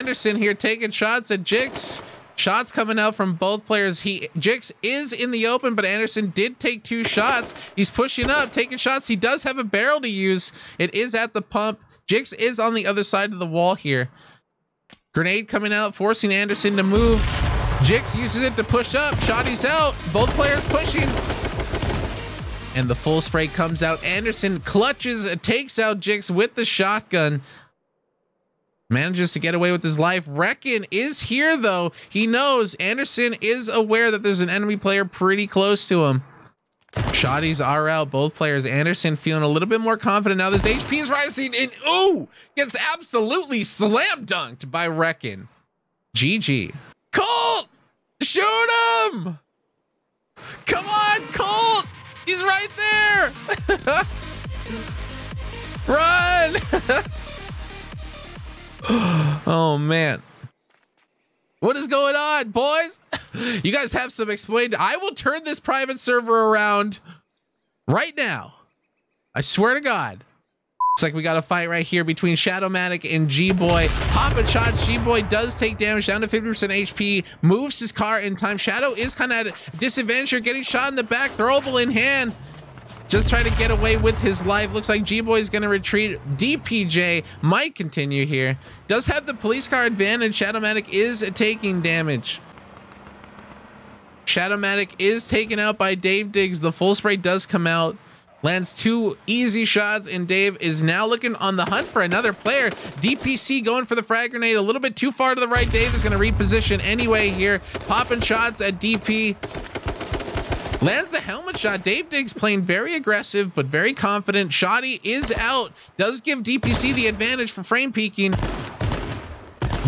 Anderson here taking shots at Jix. Shots coming out from both players. Jix is in the open, but Anderson did take 2 shots. He's pushing up, taking shots. He does have a barrel to use. It is at the pump. Jix is on the other side of the wall here. Grenade coming out, forcing Anderson to move. Jix uses it to push up. Shotty's out. Both players pushing. And the full spray comes out. Anderson clutches, takes out Jix with the shotgun. Manages to get away with his life. Reckon is here though. He knows Anderson is aware that there's an enemy player pretty close to him. Shotties are out, both players. Anderson feeling a little bit more confident now. This HP is rising and ooh, gets absolutely slam dunked by Reckon. GG. Colt, shoot him. Come on, Colt. He's right there. Run. Oh man, what is going on, boys? You guys have some explained. I will turn this private server around right now. I swear to God. Looks like we got a fight right here between Shadowmatic and G-Boy. Popping shots. G-Boy does take damage, down to 50% HP, moves his car in time. Shadow is kind of at a disadvantage here, getting shot in the back, throwable in hand. Just trying to get away with his life. Looks like G-Boy is going to retreat. DPJ might continue here. Does have the police car advantage. Shadowmatic is taking damage. Shadowmatic is taken out by Dave Diggs. The full spray does come out. Lands 2 easy shots, and Dave is now looking on the hunt for another player. DPC going for the frag grenade. A little bit too far to the right. Dave is going to reposition anyway here. Popping shots at DP. Lands the helmet shot. Dave Diggs playing very aggressive, but very confident. Shotty is out. Does give DPC the advantage for frame peeking.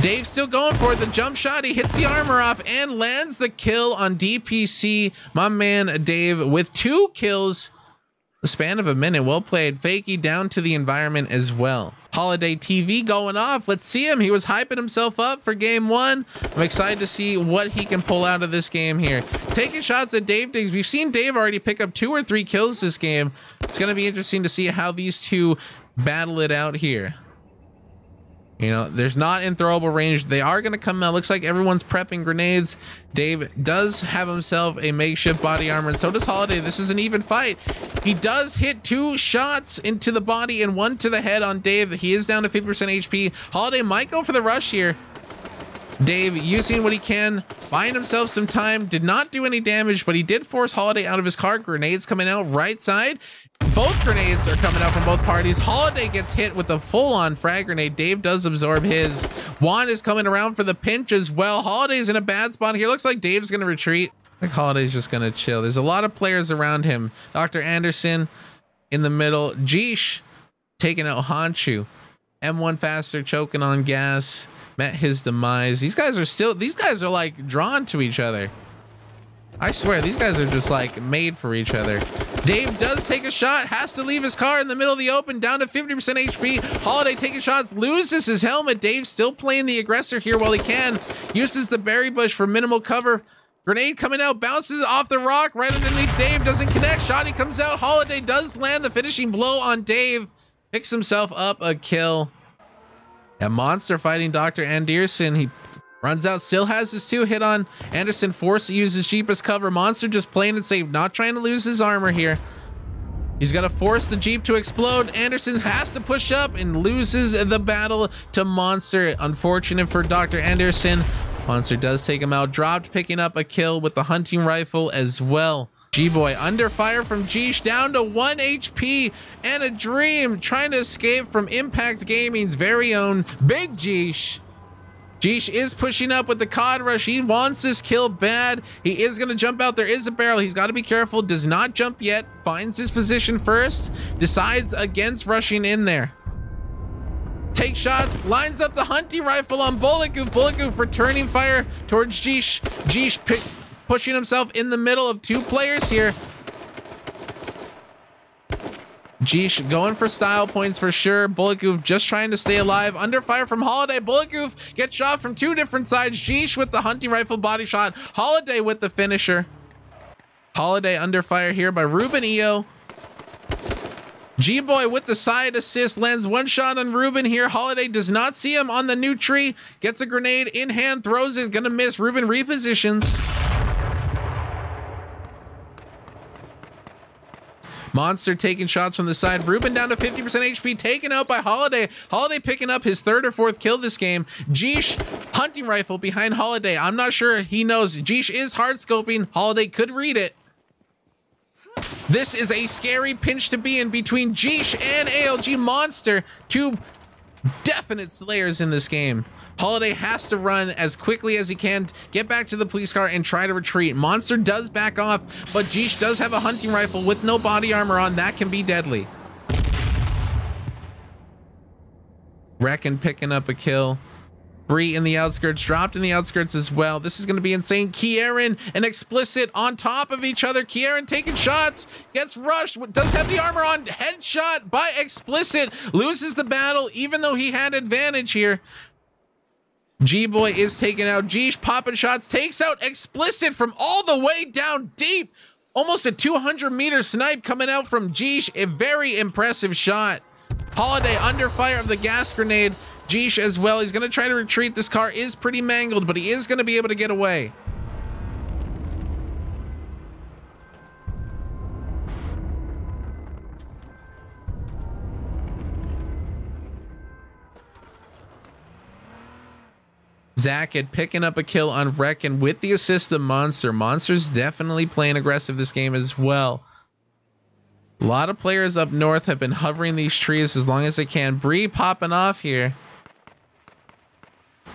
Dave still going for it. The jump shot. He hits the armor off and lands the kill on DPC. My man Dave with 2 kills. The span of a minute. Well played. Fakey down to the environment as well. Holiday TV going off. Let's see him. He was hyping himself up for game 1. I'm excited to see what he can pull out of this game here. Taking shots at Dave Diggs. We've seen Dave already pick up 2 or 3 kills this game. It's going to be interesting to see how these two battle it out here. You know, there's not in throwable range. They are going to come out. Looks like everyone's prepping grenades. Dave does have himself a makeshift body armor, and so does Holiday. This is an even fight. He does hit 2 shots into the body and 1 to the head on Dave. He is down to 50% HP. Holiday might go for the rush here. Dave using what he can, buying himself some time. Did not do any damage, but he did force Holiday out of his car. Grenades coming out right side. Both grenades are coming out from both parties. Holiday gets hit with a full-on frag grenade. Dave does absorb his. Juan is coming around for the pinch as well. Holiday's in a bad spot here. Looks like Dave's going to retreat. I think Holiday's just going to chill. There's a lot of players around him. Dr. Anderson in the middle. Jeesh taking out Hanchu. M1 faster, choking on gas. Met his demise. These guys are like drawn to each other. I swear, these guys are just like made for each other. Dave does take a shot, has to leave his car in the middle of the open, down to 50% HP. Holiday taking shots, loses his helmet. Dave still playing the aggressor here while he can. Uses the berry bush for minimal cover. Grenade coming out, bounces off the rock right underneath Dave, doesn't connect. Shotty comes out. Holiday does land the finishing blow on Dave. Picks himself up a kill. A monster fighting Dr. Anderson. He runs out, still has his 2 hit on Anderson, forced to use his Jeep as cover. Monster just playing it safe, not trying to lose his armor here. He's got to force the Jeep to explode. Anderson has to push up and loses the battle to Monster. Unfortunate for Dr. Anderson. Monster does take him out, dropped, picking up a kill with the hunting rifle as well. G-Boy under fire from Jeesh, down to 1 HP, and a dream trying to escape from Impact Gaming's very own Big Jeesh. Jeesh is pushing up with the COD rush. He wants this kill bad. He is going to jump out. There is a barrel. He's got to be careful. Does not jump yet. Finds his position first. Decides against rushing in there. Takes shots. Lines up the hunting rifle on Bullet Goof. Bullet Goof returning fire towards Jeesh. Jeesh pushing himself in the middle of 2 players here. Jeesh going for style points for sure. Bullet Goof just trying to stay alive. Under fire from Holiday. Bullet Goof gets shot from 2 different sides. Jeesh with the hunting rifle body shot. Holiday with the finisher. Holiday under fire here by Ruben EO. G-Boy with the side assist lands one shot on Ruben here. Holiday does not see him on the new tree. Gets a grenade in hand, throws it, gonna miss. Ruben repositions. Monster taking shots from the side. Ruben down to 50% HP, taken out by Holiday. Holiday picking up his 3rd or 4th kill this game. Jeesh, hunting rifle behind Holiday. I'm not sure he knows. Jeesh is hard scoping. Holiday could read it. This is a scary pinch to be in between Jeesh and ALG Monster. 2 definite slayers in this game. Holiday has to run as quickly as he can, get back to the police car and try to retreat. Monster does back off, but Jeesh does have a hunting rifle with no body armor on. That can be deadly. Reckon picking up a kill. Bree in the outskirts, dropped in the outskirts as well. This is going to be insane. Kieran and Explicit on top of each other. Kieran taking shots, gets rushed, does have the armor on. Headshot by Explicit, loses the battle even though he had advantage here. G-Boy is taken out. Jeesh popping shots, takes out Explicit from all the way down deep. Almost a 200-meter snipe coming out from Jeesh. A very impressive shot. Holiday under fire of the gas grenade. Jeesh as well. He's going to try to retreat. This car is pretty mangled, but he is going to be able to get away. Zach had picking up a kill on Reckon with the assist of Monster. Monster's definitely playing aggressive this game as well. A lot of players up north have been hovering these trees as long as they can. Bree popping off here.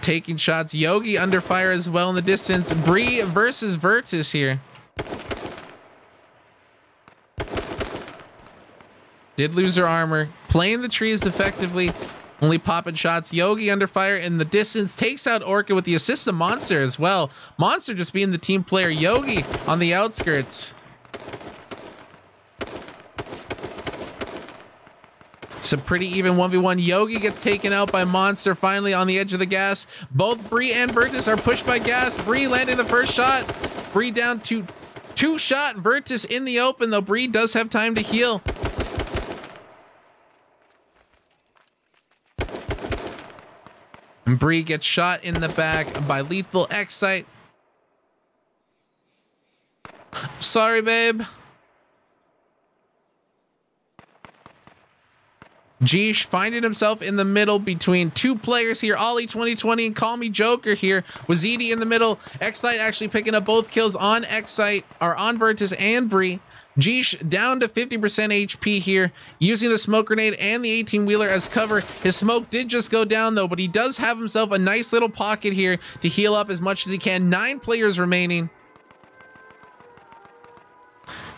Taking shots. Yogi under fire as well in the distance. Bree versus Virtus here. Did lose her armor. Playing the trees effectively. Only popping shots. Yogi under fire in the distance. Takes out Orca with the assist of Monster as well. Monster just being the team player. Yogi on the outskirts. Some pretty even 1v1. Yogi gets taken out by Monster finally on the edge of the gas. Both Bree and Virtus are pushed by gas. Bree landing the first shot. Bree down to 2-shot. Virtus in the open though. Bree does have time to heal. And Bree gets shot in the back by lethal Excite. Sorry, babe. Jeesh finding himself in the middle between 2 players here. Ollie 2020 and Call Me Joker here. Wazidi in the middle. Excite actually picking up both kills on Excite, or on Virtus and Bree. Jeesh down to 50% HP here, using the smoke grenade and the 18-wheeler as cover. His smoke did just go down though, but he does have himself a nice little pocket here to heal up as much as he can. 9 players remaining.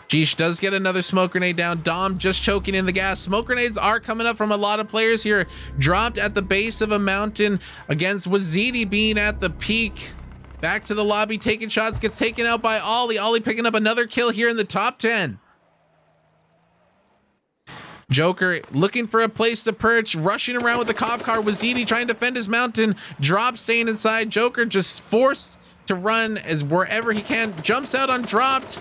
Jeesh does get another smoke grenade down. Dom just choking in the gas. Smoke grenades are coming up from a lot of players here. Dropped at the base of a mountain against Wazidi being at the peak. Back to the lobby, taking shots, gets taken out by Ollie. Ollie picking up another kill here in the top 10. Joker looking for a place to perch, rushing around with the cop car. Wazidi trying to defend his mountain. Drop staying inside. Joker just forced to run as wherever he can. Jumps out on dropped.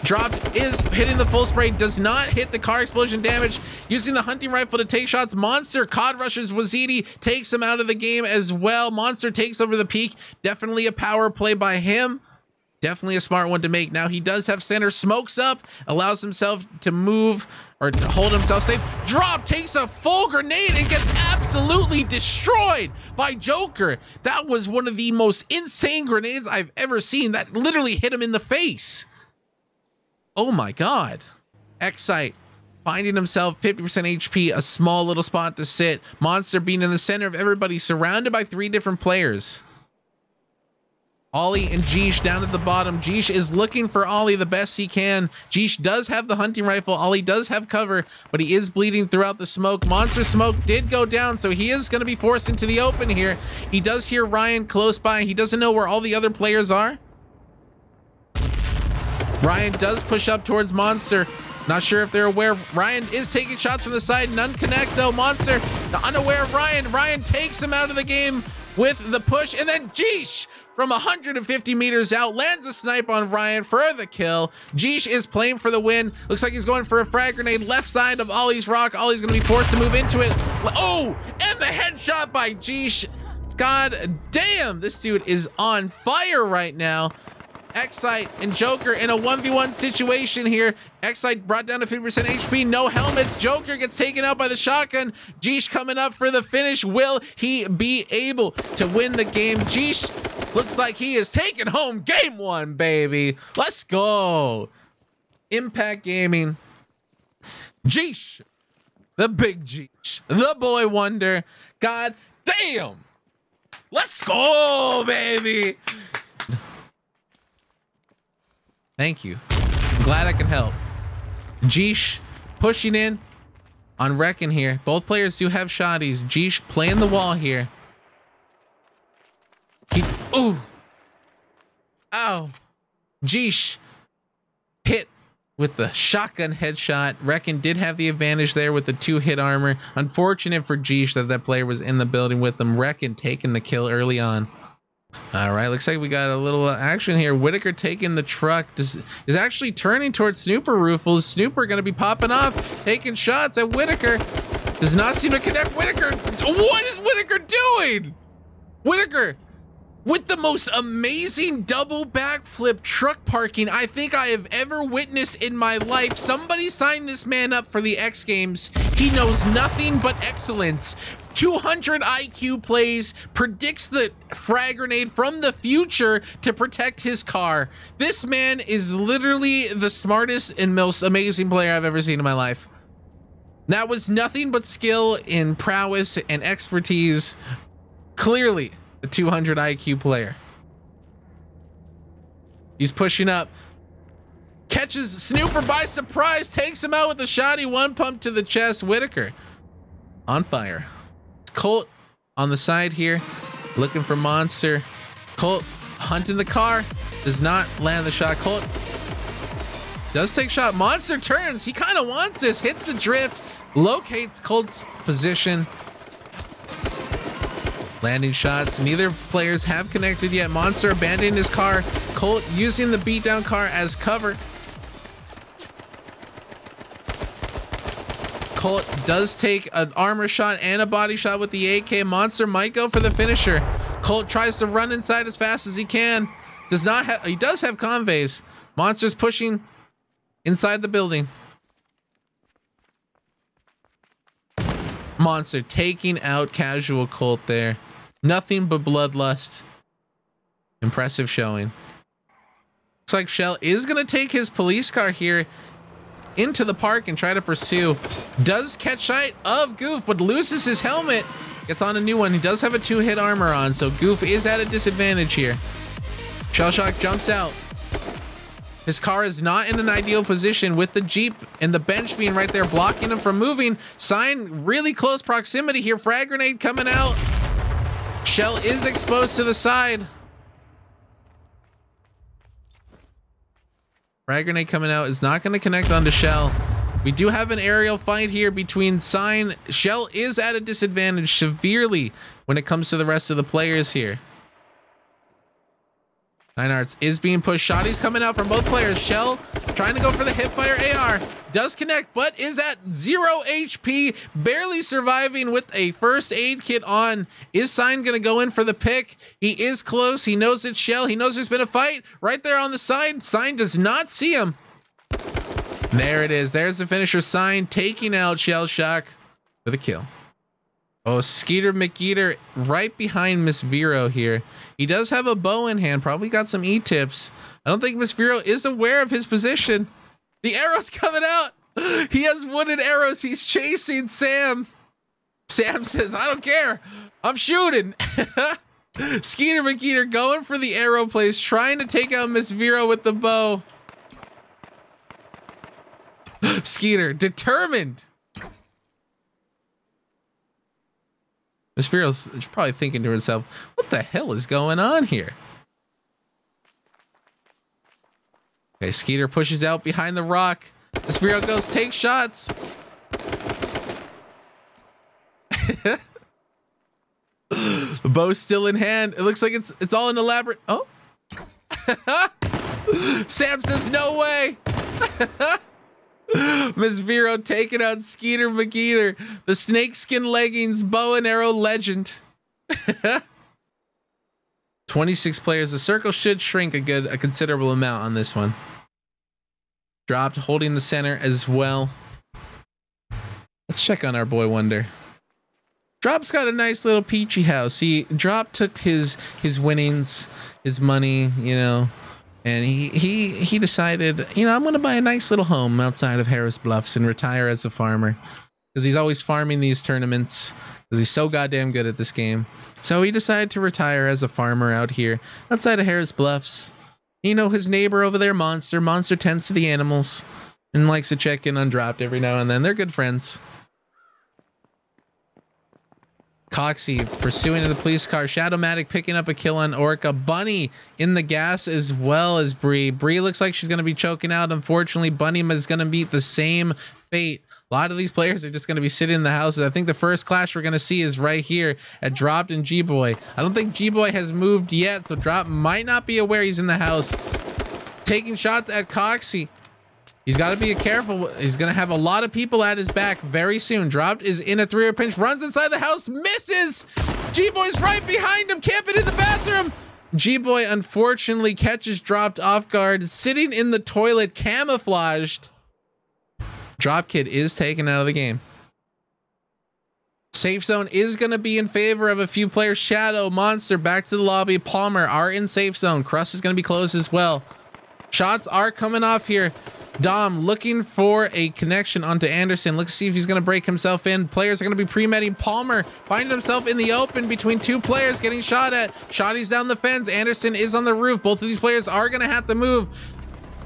Dropped is hitting the full spray, does not hit the car explosion damage. Using the hunting rifle to take shots. Monster cod rushes Wazidi, takes him out of the game as well. Monster takes over the peak. Definitely a power play by him. Definitely a smart one to make. Now he does have center, smokes up, allows himself to move or to hold himself safe. Drop, takes a full grenade and gets absolutely destroyed by Joker. That was one of the most insane grenades I've ever seen. That literally hit him in the face. Oh my God. Excite finding himself 50% HP, a small little spot to sit. Monster being in the center of everybody, surrounded by 3 different players. Ollie and Jeesh down at the bottom. Jeesh is looking for Ollie the best he can. Jeesh does have the hunting rifle. Ollie does have cover, but he is bleeding throughout the smoke. Monster smoke did go down, so he is going to be forced into the open here. He does hear Ryan close by. He doesn't know where all the other players are. Ryan does push up towards Monster. Not sure if they're aware. Ryan is taking shots from the side. None connect though. Monster unaware of Ryan. Ryan takes him out of the game. with the push, and then Jeesh from 150 meters out lands a snipe on Ryan for the kill. Jeesh is playing for the win. Looks like he's going for a frag grenade left side of Ollie's rock. Ollie's gonna be forced to move into it. Oh, and the headshot by Jeesh. God damn, this dude is on fire right now. Excite and Joker in a 1v1 situation here. Excite brought down to 50% HP, no helmets. Joker gets taken out by the shotgun. Jeesh coming up for the finish. Will he be able to win the game? Jeesh looks like he is taking home game one, baby. Let's go. Impact Gaming. Jeesh, the big Jeesh, the boy wonder. God damn. Let's go, baby. Thank you. I'm glad I can help. Jeesh pushing in on Reckon here. Both players do have shotties. Jeesh playing the wall here. Ooh. Ow. Jeesh hit with the shotgun headshot. Reckon did have the advantage there with the 2-hit armor. Unfortunate for Jeesh that that player was in the building with him. Reckon taking the kill early on. All right, looks like we got a little action here. Whitaker taking the truck is actually turning towards Snooper Roofles. Snooper going to be popping off, taking shots at Whitaker. Does not seem to connect. Whitaker, what is Whitaker doing? Whitaker with the most amazing double backflip truck parking I think I have ever witnessed in my life. Somebody sign this man up for the X Games. He knows nothing but excellence. 200 IQ plays, predicts the frag grenade from the future to protect his car. This man is literally the smartest and most amazing player I've ever seen in my life. That was nothing but skill and prowess and expertise. Clearly a 200 IQ player. He's pushing up. Catches Snooper by surprise, takes him out with a shotty one pump to the chest. Whitaker on fire. Colt on the side here, looking for Monster. Colt hunting the car, does not land the shot. Colt does take shot. Monster turns, he kind of wants this, hits the drift, locates Colt's position. Landing shots, neither players have connected yet. Monster abandoning his car. Colt using the beatdown car as cover. Colt does take an armor shot and a body shot with the AK. Monster might go for the finisher. Colt tries to run inside as fast as he can. Does not have, he does have conveys. Monster's pushing inside the building. Monster taking out casual Colt there. Nothing but bloodlust. Impressive showing. Looks like Shell is gonna take his police car here into the park and try to pursue. Does catch sight of Goof, but loses his helmet. Gets on a new one. He does have a 2-hit armor on, so Goof is at a disadvantage here. Shellshock jumps out. His car is not in an ideal position with the Jeep and the bench being right there blocking him from moving. Sign really close proximity here. Frag grenade coming out. Shell is exposed to the side. Frag grenade coming out is not going to connect onto Shell. We do have an aerial fight here between Sign. Shell is at a disadvantage severely when it comes to the rest of the players here. Nine Arts is being pushed. Shotties coming out from both players. Shell trying to go for the hipfire AR. Does connect, but is at 0 HP. Barely surviving with a first aid kit on. Is Sign going to go in for the pick? He is close. He knows it's Shell. He knows there's been a fight right there on the side. Sign does not see him. There it is. There's the finisher. Sign taking out Shell Shock for the kill. Oh, Skeeter McGeeter right behind Miss Vero here. He does have a bow in hand. Probably got some E-tips. I don't think Miss Vero is aware of his position. The arrow's coming out. He has wooden arrows. He's chasing Sam. Sam says, I don't care. I'm shooting. Skeeter McGeeter going for the arrow place, trying to take out Miss Vero with the bow. Skeeter determined. Miss Vero's probably thinking to herself, what the hell is going on here? Okay, Skeeter pushes out behind the rock. Miss Vero goes, take shots. Bow still in hand. It looks like it's all an elaborate. Oh. Sam says no way. Miss Vero taking out Skeeter McGeeter, the snakeskin leggings bow and arrow legend. 26 players. The circle should shrink a considerable amount on this one. Dropped, holding the center as well. Let's check on our boy Wonder. Drop's got a nice little peachy house. Drop took his winnings, his money, you know, and he decided, you know, I'm gonna buy a nice little home outside of Harris Bluffs and retire as a farmer, because he's always farming these tournaments because he's so goddamn good at this game. So he decided to retire as a farmer out here outside of Harris Bluffs. You know, his neighbor over there, Monster tends to the animals and likes to check in on Dropped every now and then. They're good friends. Coxie pursuing the police car. Shadowmatic picking up a kill on Orca. Bunny in the gas as well as Bree. Bree looks like she's going to be choking out. Unfortunately, Bunny is going to meet the same fate. A lot of these players are just going to be sitting in the houses. I think the first clash we're going to see is right here at Dropped and G-Boy. I don't think G-Boy has moved yet, so Drop might not be aware he's in the house. Taking shots at Coxie. He's got to be careful. He's going to have a lot of people at his back very soon. Dropped is in a 3-er pinch. Runs inside the house. Misses. G-Boy's right behind him. Camping in the bathroom. G-Boy unfortunately catches Dropped off guard. Sitting in the toilet camouflaged. Drop Kid is taken out of the game. Safe zone is going to be in favor of a few players. Shadow, Monster, back to the lobby. Palmer are in safe zone. Crust is going to be closed as well. Shots are coming off here. Dom looking for a connection onto Anderson. Let's see if he's going to break himself in. Players are going to be pre-medding. Palmer finding himself in the open between two players getting shot at. Shotty's down the fence. Anderson is on the roof. Both of these players are going to have to move.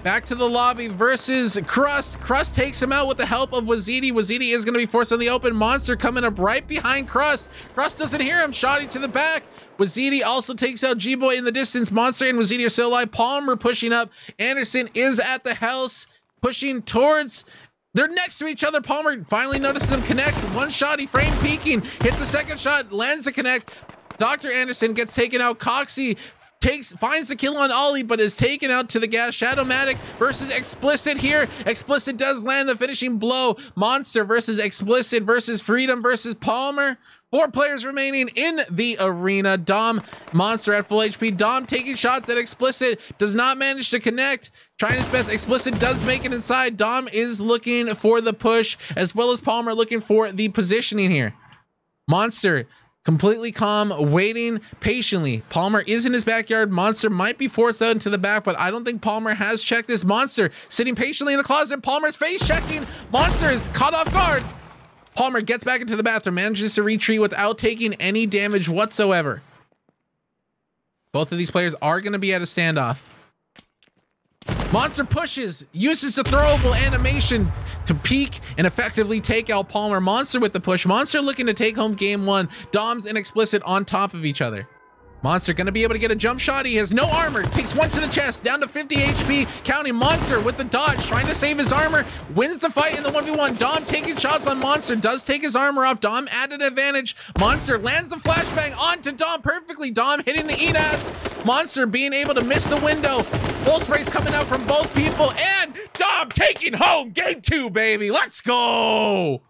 Back to the lobby versus Crust. Crust takes him out with the help of Wazidi. Wazidi is going to be forced on the open. Monster coming up right behind Crust. Crust doesn't hear him. Shotty to the back. Wazidi also takes out G-Boy in the distance. Monster and Wazidi are still alive. Palmer pushing up. Anderson is at the house, pushing towards. They're next to each other. Palmer finally notices them, connects. One shot, he frame peeking. Hits a second shot, lands the connect. Dr. Anderson gets taken out. Coxie finds the kill on Ollie, but is taken out to the gas. Shadowmatic versus Explicit here. Explicit does land the finishing blow. Monster versus Explicit versus Freedom versus Palmer. 4 players remaining in the arena. Dom, Monster at full HP. Dom taking shots at Explicit. Does not manage to connect. Trying his best. Explicit does make it inside. Dom is looking for the push, as well as Palmer looking for the positioning here. Monster completely calm, waiting patiently. Palmer is in his backyard. Monster might be forced out into the back, but I don't think Palmer has checked this. Monster sitting patiently in the closet. Palmer's face checking. Monster is caught off guard. Palmer gets back into the bathroom, manages to retreat without taking any damage whatsoever. Both of these players are going to be at a standoff. Monster pushes, uses the throwable animation to peek and effectively take out Palmer. Monster with the push. Monster looking to take home game 1. Doms and Explicit on top of each other. Monster gonna be able to get a jump shot. He has no armor. Takes one to the chest, down to 50 HP. Counting. Monster with the dodge, trying to save his armor. Wins the fight in the 1v1. Dom taking shots on Monster. Does take his armor off. Dom added advantage. Monster lands the flashbang onto Dom perfectly. Dom hitting the ENAS. Monster being able to miss the window. Full sprays coming out from both people. And Dom taking home game 2, baby. Let's go.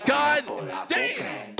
God damn.